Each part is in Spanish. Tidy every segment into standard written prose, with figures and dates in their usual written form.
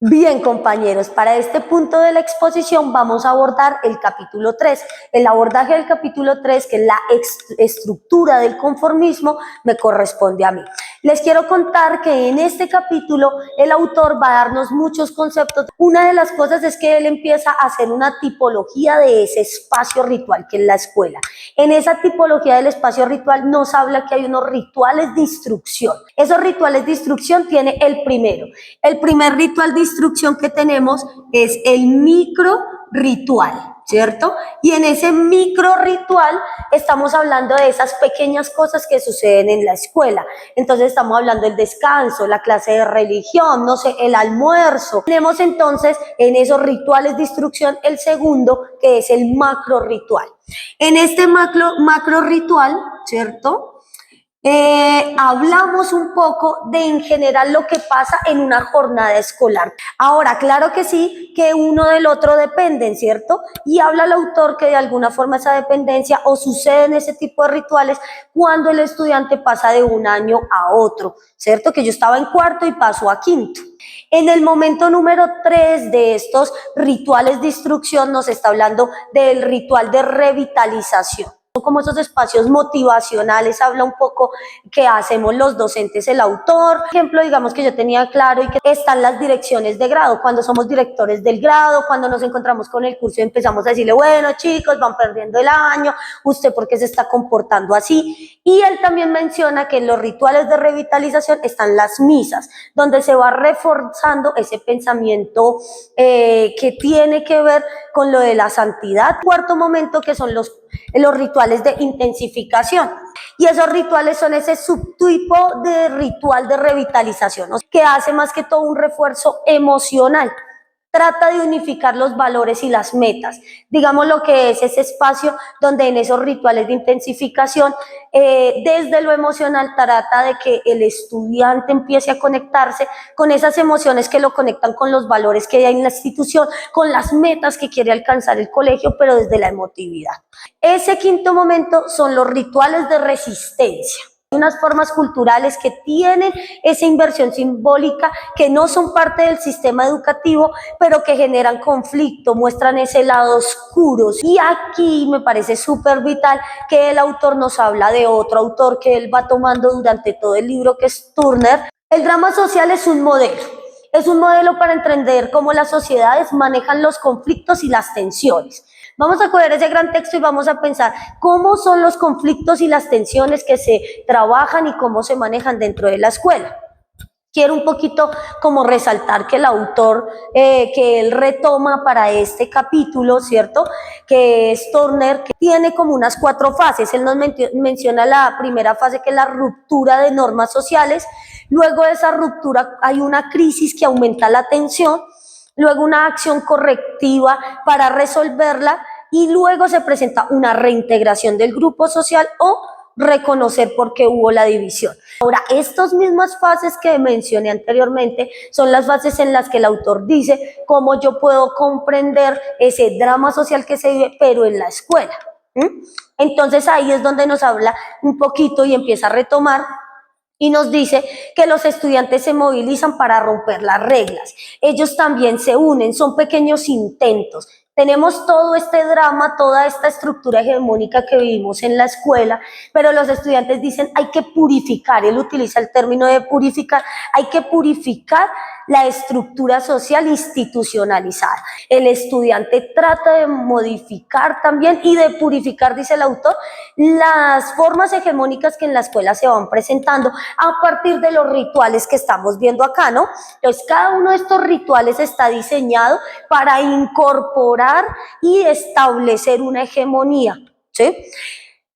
Bien, compañeros, para este punto de la exposición vamos a abordar el capítulo 3. El abordaje del capítulo 3, que es la estructura del conformismo, me corresponde a mí. Les quiero contar que en este capítulo el autor va a darnos muchos conceptos. Una de las cosas es que él empieza a hacer una tipología de ese espacio ritual que es la escuela. En esa tipología del espacio ritual nos habla que hay unos rituales de instrucción. Esos rituales de instrucción tiene el primero. El primer ritual de instrucción que tenemos es el micro ritual, ¿cierto? Y en ese micro ritual estamos hablando de esas pequeñas cosas que suceden en la escuela. Entonces estamos hablando del descanso, la clase de religión, no sé, el almuerzo. Tenemos entonces en esos rituales de instrucción el segundo, que es el macro ritual. En este macro ritual, ¿cierto? Hablamos un poco de en general lo que pasa en una jornada escolar. Ahora, claro que sí, que uno del otro dependen, ¿cierto? Y habla el autor que de alguna forma esa dependencia o sucede en ese tipo de rituales cuando el estudiante pasa de un año a otro, ¿cierto? Que yo estaba en cuarto y paso a quinto. En el momento número 3 de estos rituales de instrucción nos está hablando del ritual de revitalización. Como esos espacios motivacionales, habla un poco qué hacemos los docentes, el autor. Por ejemplo, digamos que yo tenía claro y que están las direcciones de grado, cuando somos directores del grado, cuando nos encontramos con el curso y empezamos a decirle, bueno chicos, van perdiendo el año, ¿usted por qué se está comportando así? Y él también menciona que en los rituales de revitalización están las misas, donde se va reforzando ese pensamiento que tiene que ver con lo de la santidad. Cuarto momento, que son los rituales de intensificación. Y esos rituales son ese subtipo de ritual de revitalización, ¿no? Que hace más que todo un refuerzo emocional. Trata de unificar los valores y las metas. Digamos lo que es ese espacio donde en esos rituales de intensificación, desde lo emocional, trata de que el estudiante empiece a conectarse con esas emociones que lo conectan con los valores que hay en la institución, con las metas que quiere alcanzar el colegio, pero desde la emotividad. Ese quinto momento son los rituales de resistencia. Unas formas culturales que tienen esa inversión simbólica, que no son parte del sistema educativo, pero que generan conflicto, muestran ese lado oscuro. Y aquí me parece súper vital que el autor nos habla de otro autor que él va tomando durante todo el libro, que es Turner. El drama social es un modelo. Es un modelo para entender cómo las sociedades manejan los conflictos y las tensiones. Vamos a coger ese gran texto y vamos a pensar cómo son los conflictos y las tensiones que se trabajan y cómo se manejan dentro de la escuela. Quiero un poquito como resaltar que el autor que él retoma para este capítulo, ¿cierto? Que es Turner, que tiene como unas 4 fases. Él nos menciona la primera fase, que es la ruptura de normas sociales. Luego de esa ruptura hay una crisis que aumenta la tensión. Luego una acción correctiva para resolverla y luego se presenta una reintegración del grupo social o reconocer por qué hubo la división. Ahora, estas mismas fases que mencioné anteriormente son las fases en las que el autor dice cómo yo puedo comprender ese drama social que se vive, pero en la escuela. Entonces ahí es donde nos habla un poquito y empieza a retomar y nos dice que los estudiantes se movilizan para romper las reglas. Ellos también se unen, son pequeños intentos. Tenemos todo este drama, toda esta estructura hegemónica que vivimos en la escuela, pero los estudiantes dicen hay que purificar, él utiliza el término de purificar, hay que purificar la estructura social institucionalizada. El estudiante trata de modificar también y de purificar, dice el autor, las formas hegemónicas que en la escuela se van presentando a partir de los rituales que estamos viendo acá, ¿no? Entonces, cada uno de estos rituales está diseñado para incorporar y establecer una hegemonía, ¿sí?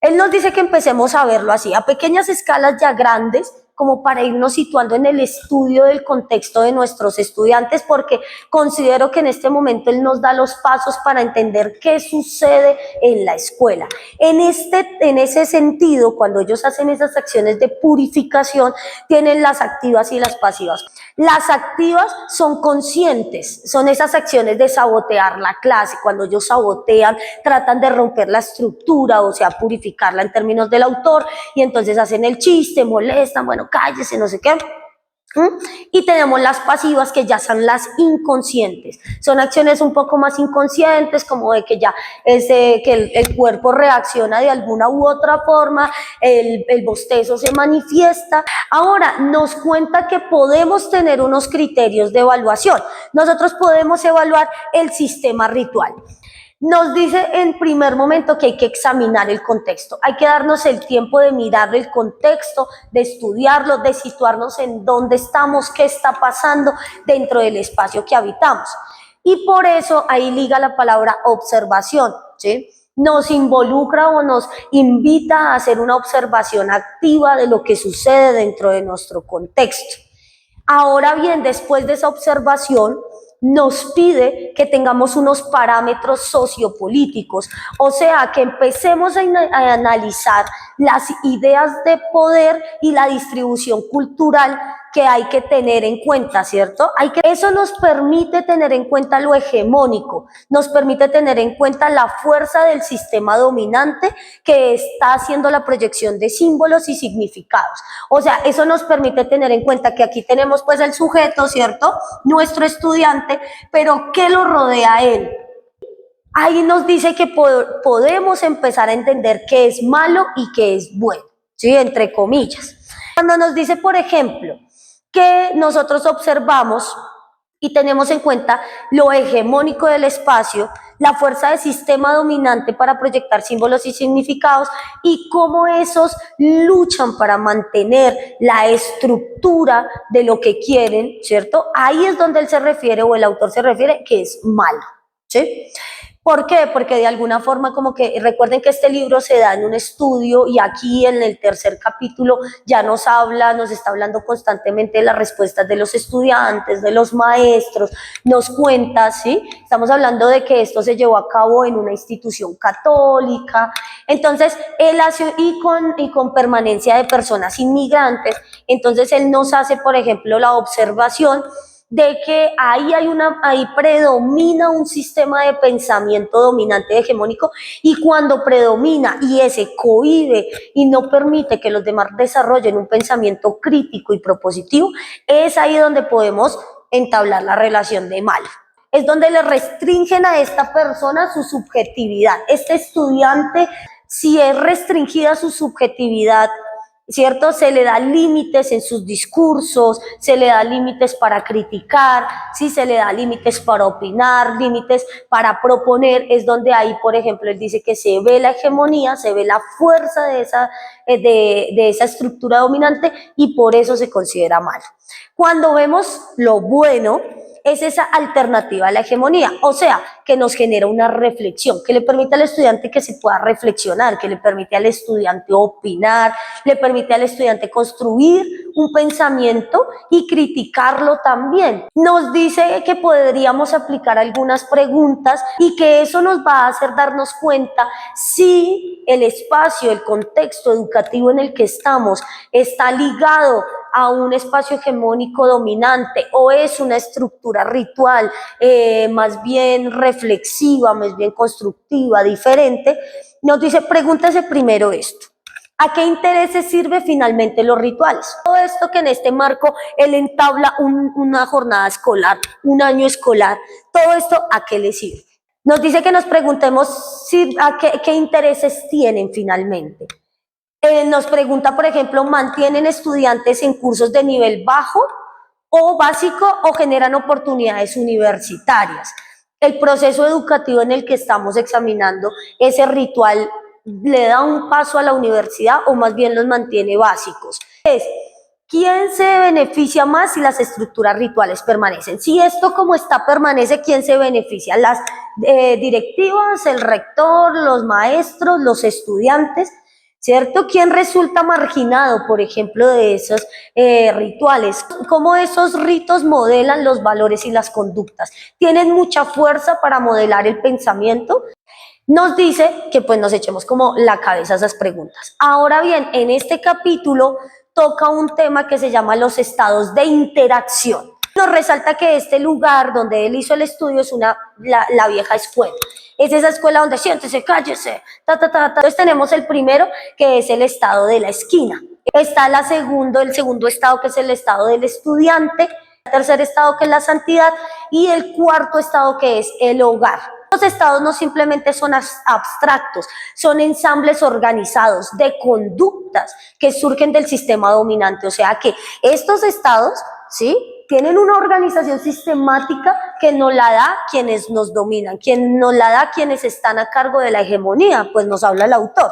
Él nos dice que empecemos a verlo así, a pequeñas escalas ya grandes, como para irnos situando en el estudio del contexto de nuestros estudiantes, porque considero que en este momento él nos da los pasos para entender qué sucede en la escuela. En ese sentido, cuando ellos hacen esas acciones de purificación, tienen las activas y las pasivas. Las activas son conscientes, son esas acciones de sabotear la clase. Cuando ellos sabotean, tratan de romper la estructura, o sea, purificarla en términos del autor, y entonces hacen el chiste, molestan, bueno, cállese, no sé qué. ¿Mm? Y tenemos las pasivas, que ya son las inconscientes. Son acciones un poco más inconscientes, como de que ya que el cuerpo reacciona de alguna u otra forma, el bostezo se manifiesta. Ahora, nos cuenta que podemos tener unos criterios de evaluación. Nosotros podemos evaluar el sistema ritual. Nos dice en primer momento que hay que examinar el contexto, hay que darnos el tiempo de mirar el contexto, de estudiarlo, de situarnos en dónde estamos, qué está pasando dentro del espacio que habitamos. Y por eso ahí liga la palabra observación, ¿sí? Nos involucra o nos invita a hacer una observación activa de lo que sucede dentro de nuestro contexto. Ahora bien, después de esa observación, nos pide que tengamos unos parámetros sociopolíticos, o sea, que empecemos a analizar las ideas de poder y la distribución cultural que hay que tener en cuenta, ¿cierto? Eso nos permite tener en cuenta lo hegemónico, nos permite tener en cuenta la fuerza del sistema dominante que está haciendo la proyección de símbolos y significados. O sea, eso nos permite tener en cuenta que aquí tenemos pues el sujeto, ¿cierto? Nuestro estudiante, pero ¿qué lo rodea a él? Ahí nos dice que podemos empezar a entender qué es malo y qué es bueno, ¿sí? Entre comillas. Cuando nos dice, por ejemplo, que nosotros observamos y tenemos en cuenta lo hegemónico del espacio, la fuerza del sistema dominante para proyectar símbolos y significados y cómo esos luchan para mantener la estructura de lo que quieren, ¿cierto? Ahí es donde él se refiere, o el autor se refiere, que es malo, ¿sí? ¿Por qué? Porque de alguna forma, como que recuerden que este libro se da en un estudio, y aquí en el tercer capítulo ya nos está hablando constantemente de las respuestas de los estudiantes, de los maestros, nos cuenta, ¿sí? Estamos hablando de que esto se llevó a cabo en una institución católica, entonces él hace, y con permanencia de personas inmigrantes, entonces él nos hace, por ejemplo, la observación de que ahí predomina un sistema de pensamiento dominante hegemónico, y cuando predomina y ese cohíbe y no permite que los demás desarrollen un pensamiento crítico y propositivo, es ahí donde podemos entablar la relación de mal. Es donde le restringen a esta persona su subjetividad. Este estudiante, si es restringida su subjetividad, ¿cierto? Se le da límites en sus discursos, se le da límites para criticar, ¿sí? Se le da límites para opinar, límites para proponer, es donde ahí, por ejemplo, él dice que se ve la hegemonía, se ve la fuerza de esa estructura dominante, y por eso se considera mal. Cuando vemos lo bueno, es esa alternativa a la hegemonía, o sea, que nos genera una reflexión, que le permite al estudiante que se pueda reflexionar, que le permite al estudiante opinar, le permite al estudiante construir un pensamiento y criticarlo también. Nos dice que podríamos aplicar algunas preguntas y que eso nos va a hacer darnos cuenta si el espacio, el contexto educativo en el que estamos está ligado a un espacio hegemónico dominante, o es una estructura ritual más bien reflexiva, más bien constructiva, diferente. Nos dice, pregúntese primero esto: ¿a qué intereses sirve finalmente los rituales? Todo esto que en este marco él entabla una jornada escolar, un año escolar, todo esto, ¿a qué le sirve? Nos dice que nos preguntemos qué intereses tienen finalmente. Nos pregunta, por ejemplo, ¿mantienen estudiantes en cursos de nivel bajo o básico, o generan oportunidades universitarias? El proceso educativo en el que estamos examinando, ese ritual, ¿le da un paso a la universidad o más bien los mantiene básicos? ¿Quién se beneficia más si las estructuras rituales permanecen? Si esto como está permanece, ¿quién se beneficia? Las directivas, el rector, los maestros, los estudiantes, ¿cierto? ¿Quién resulta marginado, por ejemplo, de esos rituales? ¿Cómo esos ritos modelan los valores y las conductas? ¿Tienen mucha fuerza para modelar el pensamiento? Nos dice que pues nos echemos como la cabeza a esas preguntas. Ahora bien, en este capítulo toca un tema que se llama los estados de interacción. Nos resalta que este lugar donde él hizo el estudio es la vieja escuela. Es esa escuela donde siéntese, cállese, ta. Entonces tenemos el primero, que es el estado de la esquina. Está el segundo estado, que es el estado del estudiante, el tercer estado, que es la santidad, y el cuarto estado, que es el hogar. Los estados no simplemente son abstractos, son ensambles organizados de conductas que surgen del sistema dominante. O sea que estos estados, ¿sí?, tienen una organización sistemática que nos la da quienes nos dominan, quien nos la da quienes están a cargo de la hegemonía, pues nos habla el autor,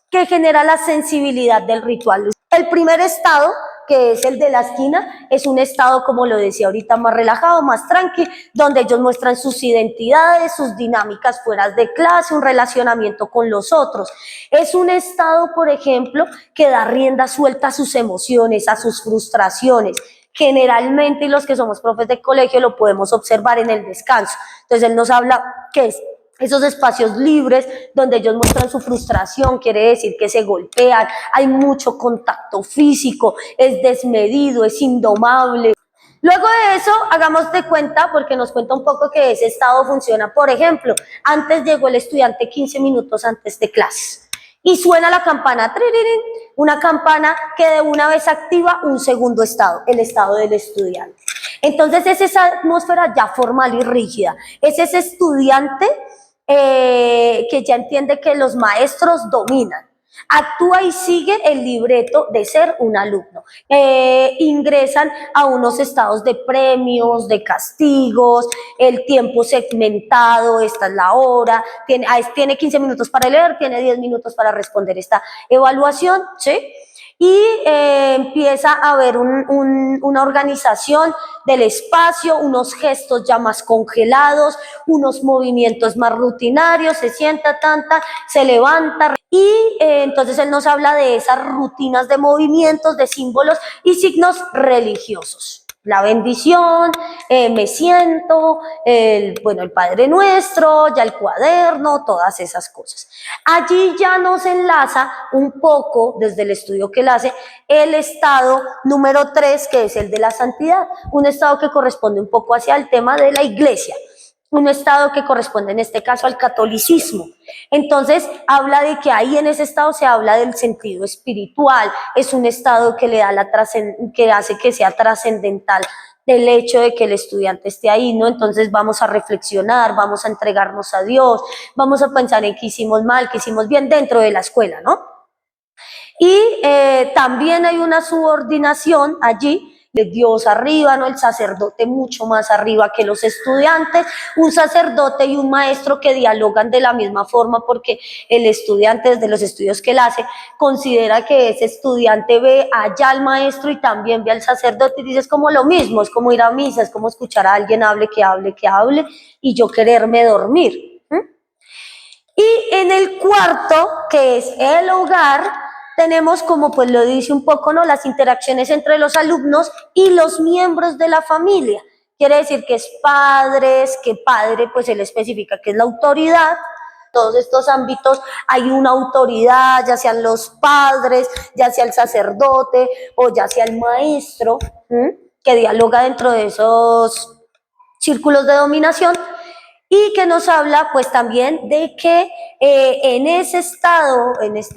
que genera la sensibilidad del ritual. El primer estado, que es el de la esquina, es un estado, como lo decía ahorita, más relajado, más tranqui, donde ellos muestran sus identidades, sus dinámicas fuera de clase, un relacionamiento con los otros. Es un estado, por ejemplo, que da rienda suelta a sus emociones, a sus frustraciones. Generalmente, y los que somos profes de colegio lo podemos observar en el descanso. Entonces él nos habla que es esos espacios libres donde ellos muestran su frustración, quiere decir que se golpean, hay mucho contacto físico, es desmedido, es indomable. Luego de eso, hagamos de cuenta, porque nos cuenta un poco que ese estado funciona. Por ejemplo, antes llegó el estudiante 15 minutos antes de clases y suena la campana, una campana que de una vez activa un segundo estado, el estado del estudiante. Entonces es esa atmósfera ya formal y rígida, es ese estudiante que ya entiende que los maestros dominan, actúa y sigue el libreto de ser un alumno. Ingresan a unos estados de premios, de castigos, el tiempo segmentado, esta es la hora, tiene 15 minutos para leer, tiene 10 minutos para responder esta evaluación, ¿sí? Y empieza a haber una organización del espacio, unos gestos ya más congelados, unos movimientos más rutinarios, se sienta, se levanta. Y entonces él nos habla de esas rutinas de movimientos, de símbolos y signos religiosos. La bendición, me siento, el Padre Nuestro, ya el cuaderno, todas esas cosas. Allí ya nos enlaza un poco, desde el estudio que él hace, el estado número 3, que es el de la santidad, un estado que corresponde un poco hacia el tema de la iglesia, un estado que corresponde en este caso al catolicismo. Entonces habla de que ahí en ese estado se habla del sentido espiritual, es un estado que le da que hace que sea trascendental del hecho de que el estudiante esté ahí, ¿no? Entonces vamos a reflexionar, vamos a entregarnos a Dios, vamos a pensar en qué hicimos mal, qué hicimos bien dentro de la escuela, ¿no? Y también hay una subordinación allí de Dios arriba, ¿no? El sacerdote mucho más arriba que los estudiantes, un sacerdote y un maestro que dialogan de la misma forma, porque el estudiante, desde los estudios que él hace, considera que ese estudiante ve allá al maestro y también ve al sacerdote y dice, es como lo mismo, es como ir a misa, es como escuchar a alguien hable, y yo quererme dormir. Y en el cuarto, que es el hogar, tenemos, como pues lo dice un poco, ¿no?, las interacciones entre los alumnos y los miembros de la familia. Quiere decir que es padres, que padre, pues él especifica que es la autoridad. Todos estos ámbitos hay una autoridad, ya sean los padres, ya sea el sacerdote o ya sea el maestro, que dialoga dentro de esos círculos de dominación. Y que nos habla pues también de que en este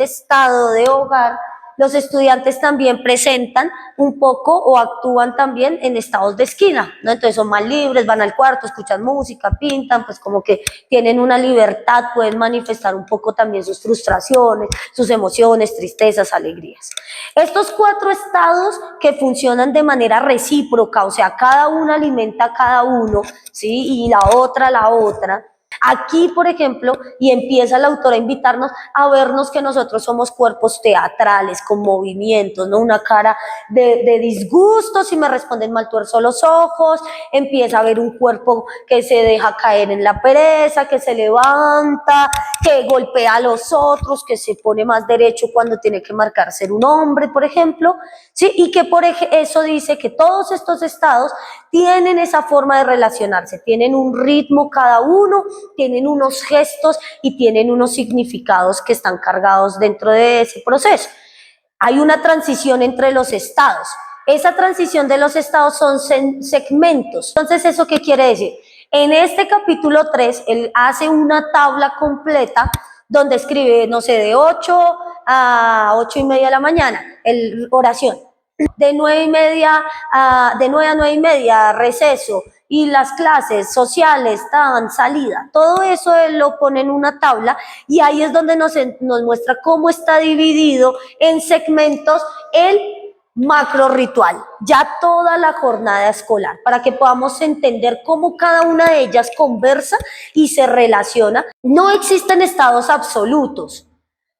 estado de hogar, los estudiantes también presentan un poco o actúan también en estados de esquina, ¿no? Entonces son más libres, van al cuarto, escuchan música, pintan, pues como que tienen una libertad, pueden manifestar un poco también sus frustraciones, sus emociones, tristezas, alegrías. Estos 4 estados que funcionan de manera recíproca, o sea, cada uno alimenta a cada uno, ¿sí? Y la otra. Aquí, por ejemplo, y empieza el autor a invitarnos a vernos que nosotros somos cuerpos teatrales, con movimientos, ¿no? Una cara de disgusto, si me responden mal tuerzo los ojos, empieza a ver un cuerpo que se deja caer en la pereza, que se levanta, que golpea a los otros, que se pone más derecho cuando tiene que marcar ser un hombre, por ejemplo, ¿sí? Y que por eso dice que todos estos estados tienen esa forma de relacionarse, tienen un ritmo cada uno, tienen unos gestos y tienen unos significados que están cargados dentro de ese proceso. Hay una transición entre los estados. Esa transición de los estados son segmentos. Entonces, ¿eso qué quiere decir? En este capítulo 3, él hace una tabla completa donde escribe, no sé, de 8 a 8:30 de la mañana, oración. De 9:30 de 9 a 9:30, receso, y las clases sociales, tan salida, todo eso él lo pone en una tabla y ahí es donde nos muestra cómo está dividido en segmentos el macro ritual, ya toda la jornada escolar, para que podamos entender cómo cada una de ellas conversa y se relaciona. No existen estados absolutos.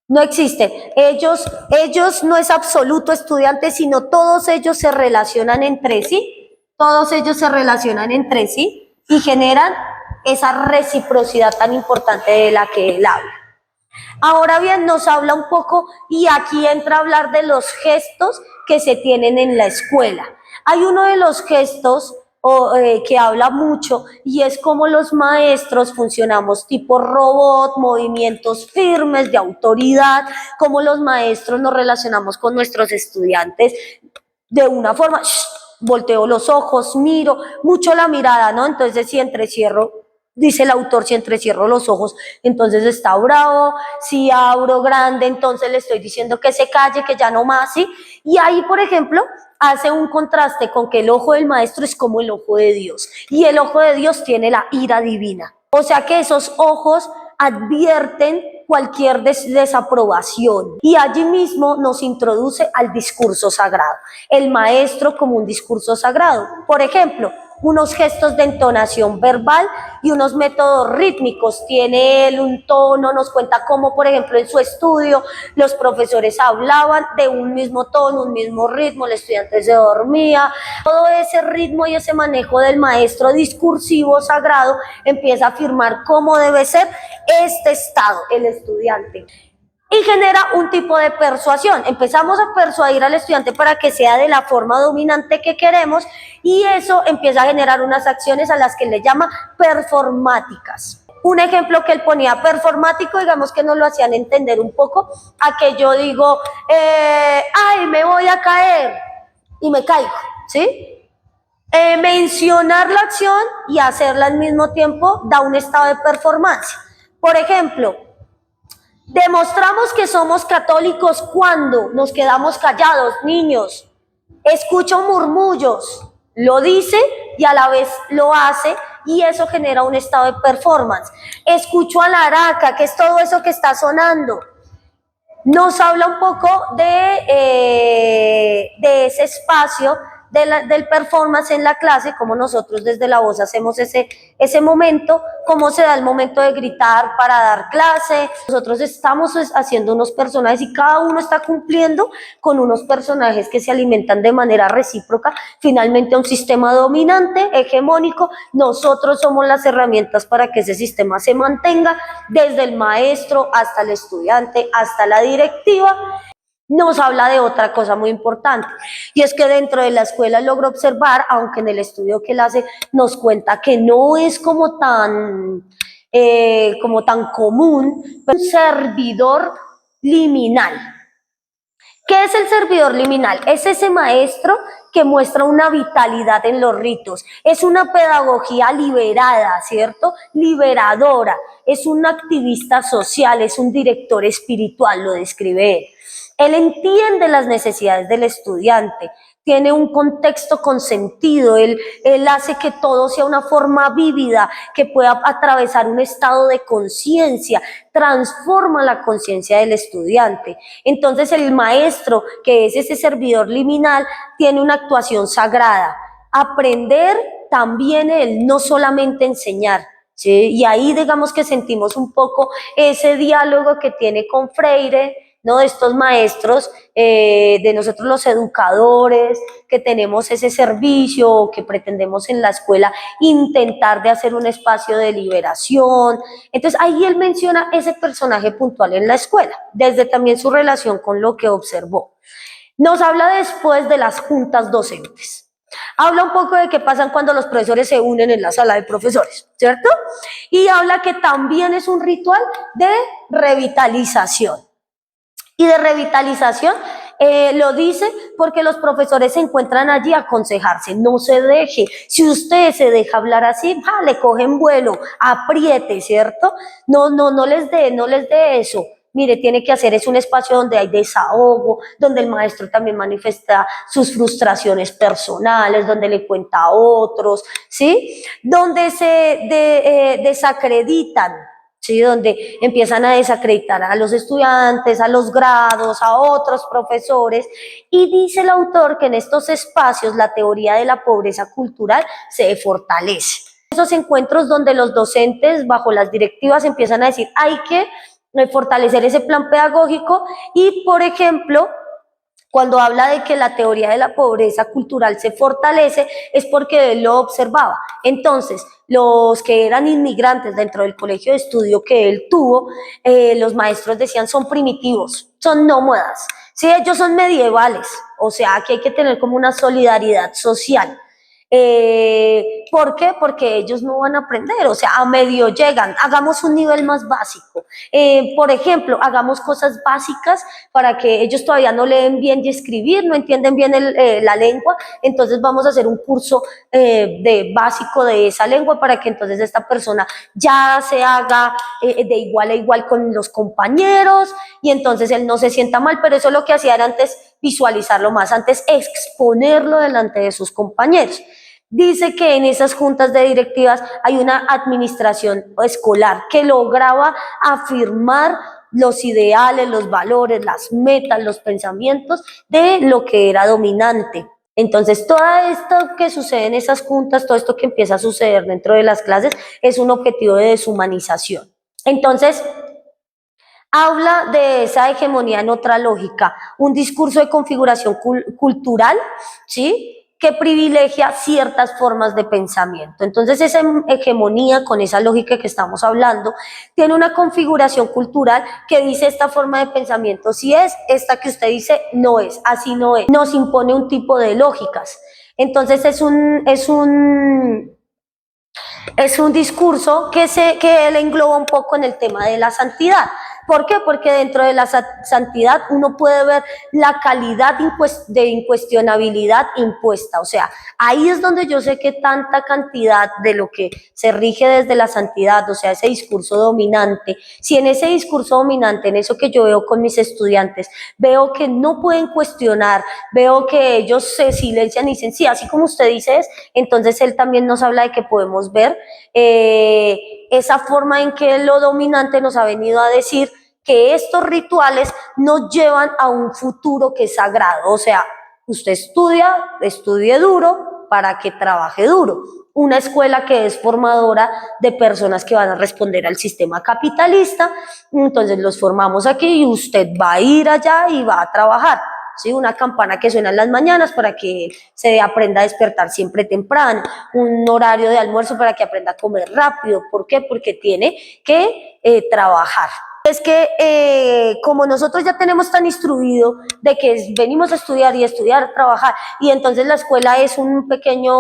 No existe. Ellos no es absoluto estudiante, sino todos ellos se relacionan entre sí. Todos ellos se relacionan entre sí y generan esa reciprocidad tan importante de la que él habla. Ahora bien, nos habla un poco, y aquí entra a hablar de los gestos que se tienen en la escuela. Hay uno de los gestos que habla mucho y es como los maestros funcionamos tipo robot, movimientos firmes de autoridad, como los maestros nos relacionamos con nuestros estudiantes de una forma, volteo los ojos, miro, mucho la mirada, ¿no? Entonces si entrecierro, dice el autor, si entrecierro los ojos, entonces está bravo, si abro grande, entonces le estoy diciendo que se calle, que ya no más, ¿sí? Y ahí, por ejemplo, hace un contraste con que el ojo del maestro es como el ojo de Dios, y el ojo de Dios tiene la ira divina. O sea que esos ojos advierten cualquier desaprobación y allí mismo nos introduce al discurso sagrado, el maestro como un discurso sagrado. Por ejemplo, unos gestos de entonación verbal y unos métodos rítmicos. Tiene él un tono, nos cuenta cómo, por ejemplo, en su estudio los profesores hablaban de un mismo tono, un mismo ritmo, el estudiante se dormía. Todo ese ritmo y ese manejo del maestro discursivo sagrado empieza a afirmar cómo debe ser este estado, el estudiante. Y genera un tipo de persuasión. Empezamos a persuadir al estudiante para que sea de la forma dominante que queremos y eso empieza a generar unas acciones a las que le llama performáticas. Un ejemplo que él ponía performático, digamos que nos lo hacían entender un poco, a que yo digo, ay, me voy a caer y me caigo, ¿sí? Mencionar la acción y hacerla al mismo tiempo da un estado de performance. Por ejemplo, demostramos que somos católicos cuando nos quedamos callados, niños. Escucho murmullos, lo dice y a la vez lo hace y eso genera un estado de performance. Escucho a la araca, que es todo eso que está sonando. Nos habla un poco de ese espacio del performance en la clase, como nosotros desde la voz hacemos ese momento, cómo se da el momento de gritar para dar clase. Nosotros estamos haciendo unos personajes y cada uno está cumpliendo con unos personajes que se alimentan de manera recíproca, finalmente un sistema dominante, hegemónico. Nosotros somos las herramientas para que ese sistema se mantenga, desde el maestro hasta el estudiante, hasta la directiva. Nos habla de otra cosa muy importante y es que dentro de la escuela logro observar, aunque en el estudio que él hace nos cuenta que no es como tan común, pero un servidor liminal. ¿Qué es el servidor liminal? Es ese maestro que muestra una vitalidad en los ritos. Es una pedagogía liberada, ¿cierto? Liberadora. Es un activista social, es un director espiritual, lo describe él. Él entiende las necesidades del estudiante, tiene un contexto con sentido, él hace que todo sea una forma vívida, que pueda atravesar un estado de conciencia, transforma la conciencia del estudiante. Entonces el maestro, que es ese servidor liminal, tiene una actuación sagrada. Aprender también él, no solamente enseñar. ¿Sí? Y ahí digamos que sentimos un poco ese diálogo que tiene con Freire, ¿no? De estos maestros, de nosotros los educadores, que tenemos ese servicio, que pretendemos en la escuela intentar de hacer un espacio de liberación. Entonces ahí él menciona ese personaje puntual en la escuela, desde también su relación con lo que observó. Nos habla después de las juntas docentes. Habla un poco de qué pasa cuando los profesores se unen en la sala de profesores, ¿cierto? Y habla que también es un ritual de revitalización. Y de revitalización Lo dice porque los profesores se encuentran allí a aconsejarse. No se deje. Si usted se deja hablar así, le cogen vuelo, apriete, ¿cierto? No les dé eso. Mire, tiene que hacer, es un espacio donde hay desahogo, donde el maestro también manifiesta sus frustraciones personales, donde le cuenta a otros, ¿sí? Donde se desacreditan, ¿sí? Donde empiezan a desacreditar a los estudiantes, a los grados, a otros profesores, y dice el autor que en estos espacios la teoría de la pobreza cultural se fortalece. Esos encuentros donde los docentes bajo las directivas empiezan a decir hay que fortalecer ese plan pedagógico y, por ejemplo, cuando habla de que la teoría de la pobreza cultural se fortalece es porque él lo observaba. Entonces, los que eran inmigrantes dentro del colegio de estudio que él tuvo, los maestros decían son primitivos, son nómadas, sí, ellos son medievales, o sea que hay que tener como una solidaridad social. ¿Por qué? Porque ellos no van a aprender, o sea, a medio llegan, hagamos un nivel más básico. Por ejemplo, hagamos cosas básicas para que ellos todavía no leen bien y escribir, no entienden bien la lengua, entonces vamos a hacer un curso de básico de esa lengua para que entonces esta persona ya se haga de igual a igual con los compañeros y entonces él no se sienta mal, pero eso lo que hacía era antes visualizarlo más, antes exponerlo delante de sus compañeros. Dice que en esas juntas de directivas hay una administración escolar que lograba afirmar los ideales, los valores, las metas, los pensamientos de lo que era dominante. Entonces, todo esto que sucede en esas juntas, todo esto que empieza a suceder dentro de las clases, es un objetivo de deshumanización. Entonces, habla de esa hegemonía en otra lógica, un discurso de configuración cultural, ¿sí?, que privilegia ciertas formas de pensamiento. Entonces, esa hegemonía, con esa lógica que estamos hablando, tiene una configuración cultural que dice esta forma de pensamiento sí es, esta que usted dice no es, así no es. Nos impone un tipo de lógicas. Entonces, es un discurso que él engloba un poco en el tema de la santidad. ¿Por qué? Porque dentro de la santidad uno puede ver la calidad de incuestionabilidad impuesta. O sea, ahí es donde yo sé que tanta cantidad de lo que se rige desde la santidad, o sea, ese discurso dominante, si en ese discurso dominante, en eso que yo veo con mis estudiantes, veo que no pueden cuestionar, veo que ellos se silencian y dicen, sí, así como usted dice es, entonces él también nos habla de que podemos ver esa forma en que lo dominante nos ha venido a decir que estos rituales nos llevan a un futuro que es sagrado. O sea, usted estudie duro para que trabaje duro. Una escuela que es formadora de personas que van a responder al sistema capitalista, entonces los formamos aquí y usted va a ir allá y va a trabajar. ¿Sí? Una campana que suena en las mañanas para que se aprenda a despertar siempre temprano, un horario de almuerzo para que aprenda a comer rápido. ¿Por qué? Porque tiene que trabajar. Es que como nosotros ya tenemos tan instruido de que venimos a estudiar, trabajar, y entonces la escuela es una pequeña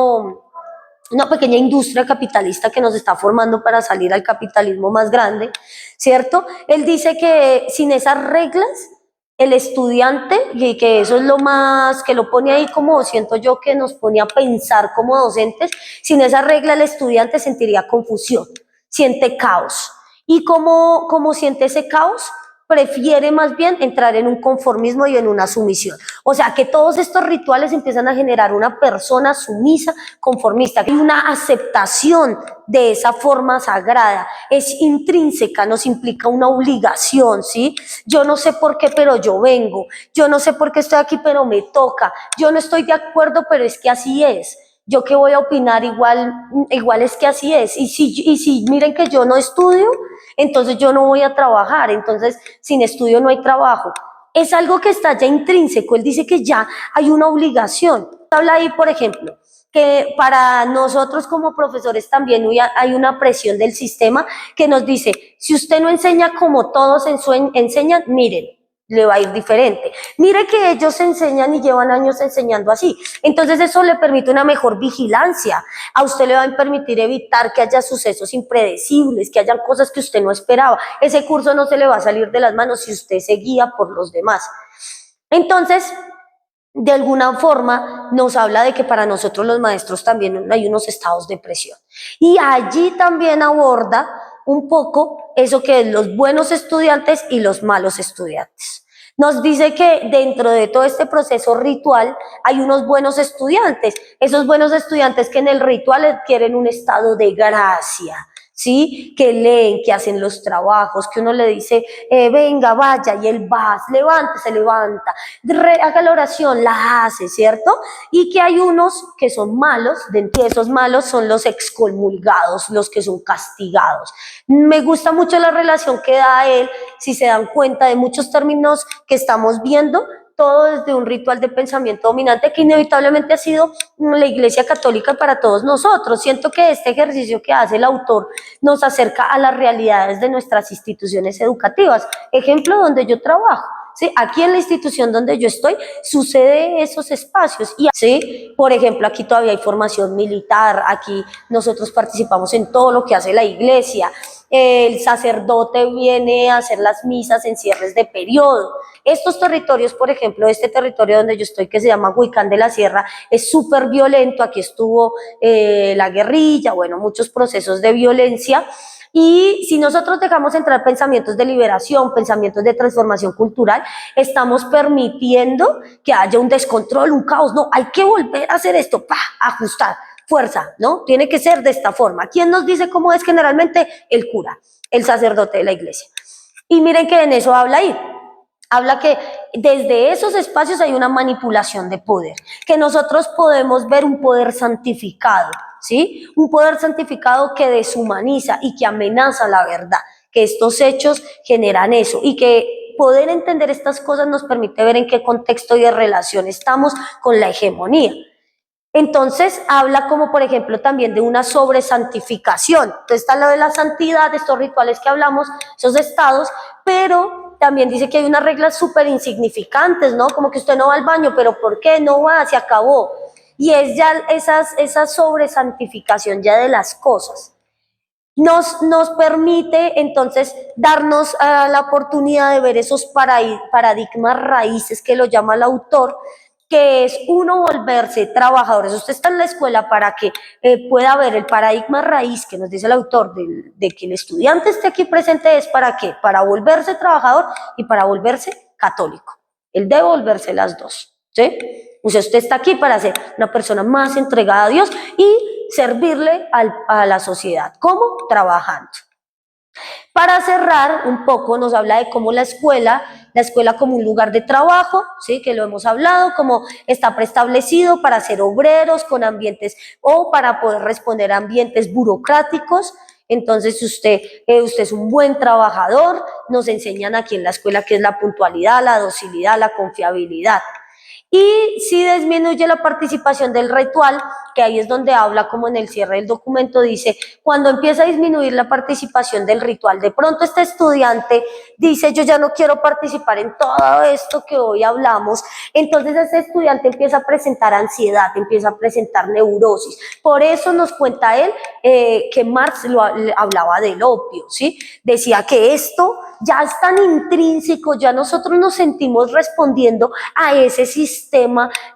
industria capitalista que nos está formando para salir al capitalismo más grande, ¿cierto? Él dice que sin esas reglas, el estudiante, y que eso es lo más, que lo pone ahí como siento yo que nos pone a pensar como docentes, sin esa regla el estudiante sentiría confusión, siente caos. ¿Y cómo siente ese caos? Prefiere más bien entrar en un conformismo y en una sumisión. O sea, que todos estos rituales empiezan a generar una persona sumisa, conformista, y una aceptación de esa forma sagrada. Es intrínseca, nos implica una obligación, ¿sí? Yo no sé por qué, pero yo vengo. Yo no sé por qué estoy aquí, pero me toca. Yo no estoy de acuerdo, pero es que así es. Yo qué voy a opinar, igual es que así es. Y si miren que yo no estudio, entonces yo no voy a trabajar, entonces sin estudio no hay trabajo. Es algo que está ya intrínseco, él dice que ya hay una obligación. Habla ahí, por ejemplo, que para nosotros como profesores también hay una presión del sistema que nos dice, si usted no enseña como todos enseñan, miren, le va a ir diferente. Mire que ellos enseñan y llevan años enseñando así. Entonces eso le permite una mejor vigilancia. A usted le va a permitir evitar que haya sucesos impredecibles, que hayan cosas que usted no esperaba. Ese curso no se le va a salir de las manos si usted se guía por los demás. Entonces, de alguna forma nos habla de que para nosotros los maestros también hay unos estados de presión. Y allí también aborda un poco eso que es los buenos estudiantes y los malos estudiantes. Nos dice que dentro de todo este proceso ritual hay unos buenos estudiantes, esos buenos estudiantes que en el ritual adquieren un estado de gracia, ¿sí? Que leen, que hacen los trabajos, que uno le dice, venga, vaya, y él va, se levanta, haga la oración, la hace, ¿cierto? Y que hay unos que son malos, de esos malos son los excomulgados, los que son castigados. Me gusta mucho la relación que da él, si se dan cuenta de muchos términos que estamos viendo, todo desde un ritual de pensamiento dominante que inevitablemente ha sido la Iglesia Católica para todos nosotros. Siento que este ejercicio que hace el autor nos acerca a las realidades de nuestras instituciones educativas. Ejemplo, donde yo trabajo. ¿Sí? Aquí en la institución donde yo estoy sucede esos espacios y ¿sí? Por ejemplo, aquí todavía hay formación militar, aquí nosotros participamos en todo lo que hace la iglesia, el sacerdote viene a hacer las misas en cierres de periodo. Estos territorios, por ejemplo, este territorio donde yo estoy que se llama Huicán de la Sierra es súper violento, aquí estuvo la guerrilla, bueno, muchos procesos de violencia. Y si nosotros dejamos entrar pensamientos de liberación, pensamientos de transformación cultural, estamos permitiendo que haya un descontrol, un caos. No, hay que volver a hacer esto, ajustar, fuerza, ¿no? Tiene que ser de esta forma. ¿Quién nos dice cómo es generalmente? El cura, el sacerdote de la iglesia. Y miren que en eso habla ahí. Habla que desde esos espacios hay una manipulación de poder, que nosotros podemos ver un poder santificado, ¿sí? Un poder santificado que deshumaniza y que amenaza la verdad, que estos hechos generan eso y que poder entender estas cosas nos permite ver en qué contexto y de relación estamos con la hegemonía. Entonces habla como por ejemplo también de una sobresantificación. Entonces está lo de la santidad, de estos rituales que hablamos, esos estados, pero también dice que hay unas reglas súper insignificantes, ¿no? Como que usted no va al baño, pero ¿por qué no va? Se acabó. Y es ya esa sobresantificación ya de las cosas. Nos permite entonces darnos la oportunidad de ver esos paradigmas raíces que lo llama el autor, que es uno volverse trabajadores. Usted está en la escuela para que pueda ver el paradigma raíz que nos dice el autor de que el estudiante esté aquí presente es para qué, para volverse trabajador y para volverse católico. Él debe volverse las dos, ¿sí? O sea, usted está aquí para ser una persona más entregada a Dios y servirle a la sociedad. ¿Cómo? Trabajando. Para cerrar un poco nos habla de cómo la escuela como un lugar de trabajo, ¿sí? Que lo hemos hablado, como está preestablecido para ser obreros con ambientes o para poder responder a ambientes burocráticos. Entonces usted es un buen trabajador, nos enseñan aquí en la escuela que es la puntualidad, la docilidad, la confiabilidad. Y si disminuye la participación del ritual, que ahí es donde habla como en el cierre del documento, dice, cuando empieza a disminuir la participación del ritual, de pronto este estudiante dice, yo ya no quiero participar en todo esto que hoy hablamos, entonces ese estudiante empieza a presentar ansiedad, empieza a presentar neurosis. Por eso nos cuenta él que Marx hablaba del opio, ¿sí? Decía que esto ya es tan intrínseco, ya nosotros nos sentimos respondiendo a ese sistema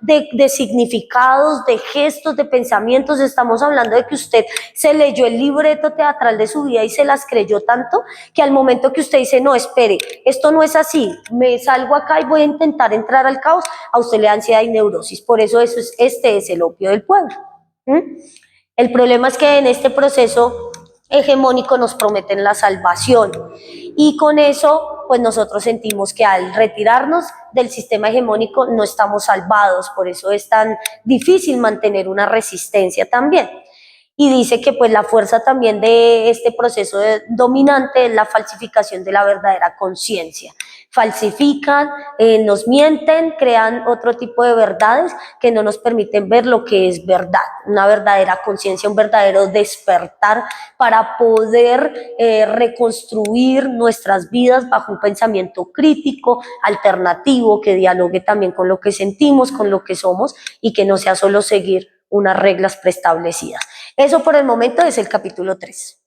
de significados, de gestos, de pensamientos. Estamos hablando de que usted se leyó el libreto teatral de su vida y se las creyó tanto que al momento que usted dice, no, espere, esto no es así, me salgo acá y voy a intentar entrar al caos, a usted le da ansiedad y neurosis. Por eso este es el opio del pueblo. El problema es que en este proceso hegemónico nos prometen la salvación y con eso pues nosotros sentimos que al retirarnos del sistema hegemónico no estamos salvados, por eso es tan difícil mantener una resistencia también. Y dice que pues la fuerza también de este proceso dominante es la falsificación de la verdadera conciencia. Falsifican, nos mienten, crean otro tipo de verdades que no nos permiten ver lo que es verdad, una verdadera conciencia, un verdadero despertar para poder reconstruir nuestras vidas bajo un pensamiento crítico, alternativo, que dialogue también con lo que sentimos, con lo que somos y que no sea solo seguir unas reglas preestablecidas. Eso por el momento es el capítulo 3.